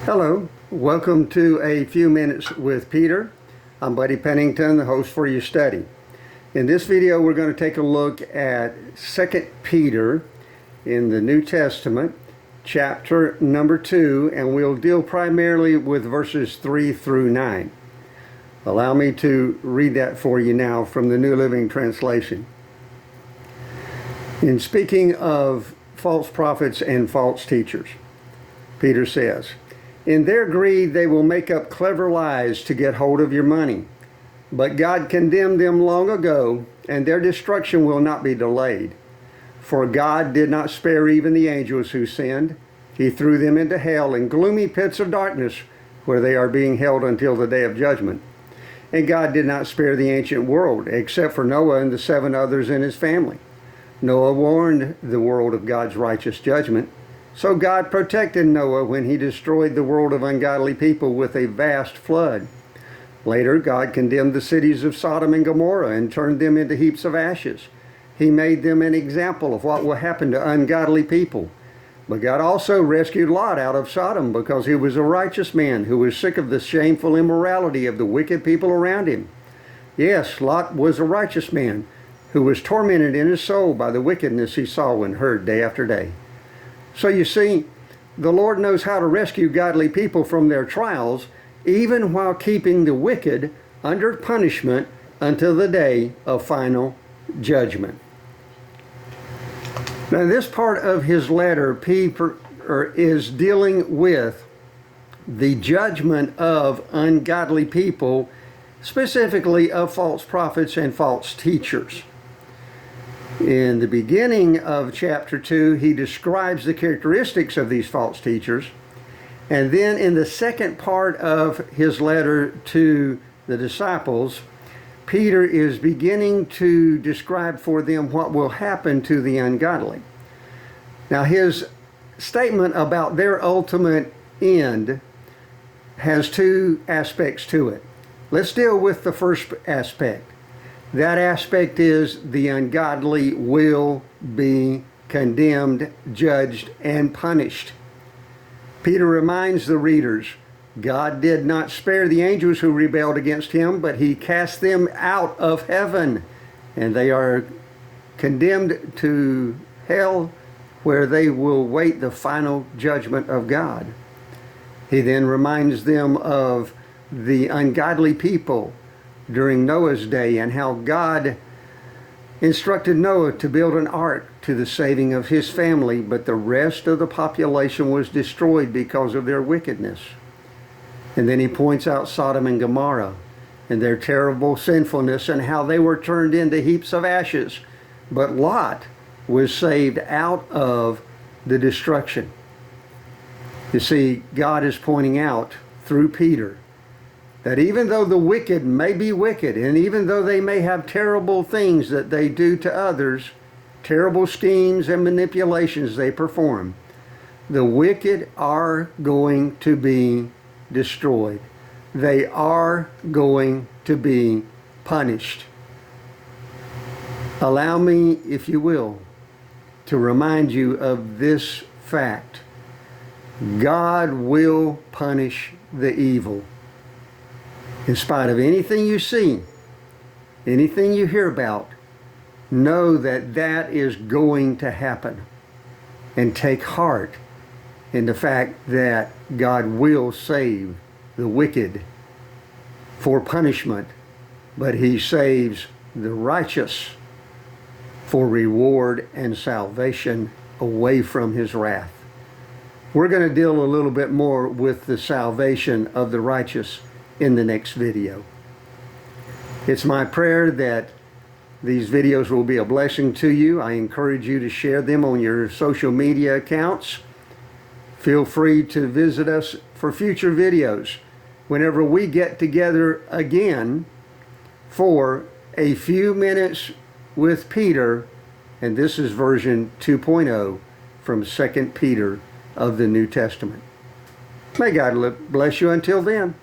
Hello, welcome to A Few Minutes with Peter. I'm Buddy Pennington, the host for your study. In this video, we're going to take a look at 2 Peter in the New Testament, chapter number 2, and we'll deal primarily with verses 3 through 9. Allow me to read that for you now from the New Living Translation. In speaking of false prophets and false teachers, Peter says, "In their greed they will make up clever lies to get hold of your money. But God condemned them long ago, and their destruction will not be delayed. For God did not spare even the angels who sinned. He threw them into hell in gloomy pits of darkness, where they are being held until the day of judgment. And God did not spare the ancient world, except for Noah and the 7 others in his family. Noah warned the world of God's righteous judgment. So God protected Noah when he destroyed the world of ungodly people with a vast flood. Later, God condemned the cities of Sodom and Gomorrah and turned them into heaps of ashes. He made them an example of what will happen to ungodly people. But God also rescued Lot out of Sodom because he was a righteous man who was sick of the shameful immorality of the wicked people around him. Yes, Lot was a righteous man who was tormented in his soul by the wickedness he saw and heard day after day." So you see, the Lord knows how to rescue godly people from their trials, even while keeping the wicked under punishment until the day of final judgment. Now, this part of his letter, Peter is dealing with the judgment of ungodly people, specifically of false prophets and false teachers. In the beginning of chapter 2, he describes the characteristics of these false teachers. And then in the second part of his letter to the disciples, Peter is beginning to describe for them what will happen to the ungodly. Now, his statement about their ultimate end has 2 aspects to it. Let's deal with the first aspect. That aspect is the ungodly will be condemned, judged, and punished. Peter reminds the readers, God did not spare the angels who rebelled against him, but he cast them out of heaven, and they are condemned to hell, where they will wait the final judgment of God. He then reminds them of the ungodly people during Noah's day and how God instructed Noah to build an ark to the saving of his family, but the rest of the population was destroyed because of their wickedness. And then he points out Sodom and Gomorrah and their terrible sinfulness and how they were turned into heaps of ashes. But Lot was saved out of the destruction. You see, God is pointing out through Peter that even though the wicked may be wicked, and even though they may have terrible things that they do to others, terrible schemes and manipulations they perform, the wicked are going to be destroyed. They are going to be punished. Allow me, if you will, to remind you of this fact. God will punish the evil. In spite of anything you see, anything you hear about, know that that is going to happen. And take heart in the fact that God will save the wicked for punishment, but he saves the righteous for reward and salvation away from his wrath. We're going to deal a little bit more with the salvation of the righteous in the next video. It's my prayer that these videos will be a blessing to you. I encourage you to share them on your social media accounts. Feel free to visit us for future videos whenever we get together again for A Few Minutes with Peter, and this is version 2.0 from 2 Peter of the New Testament. May God bless you until then.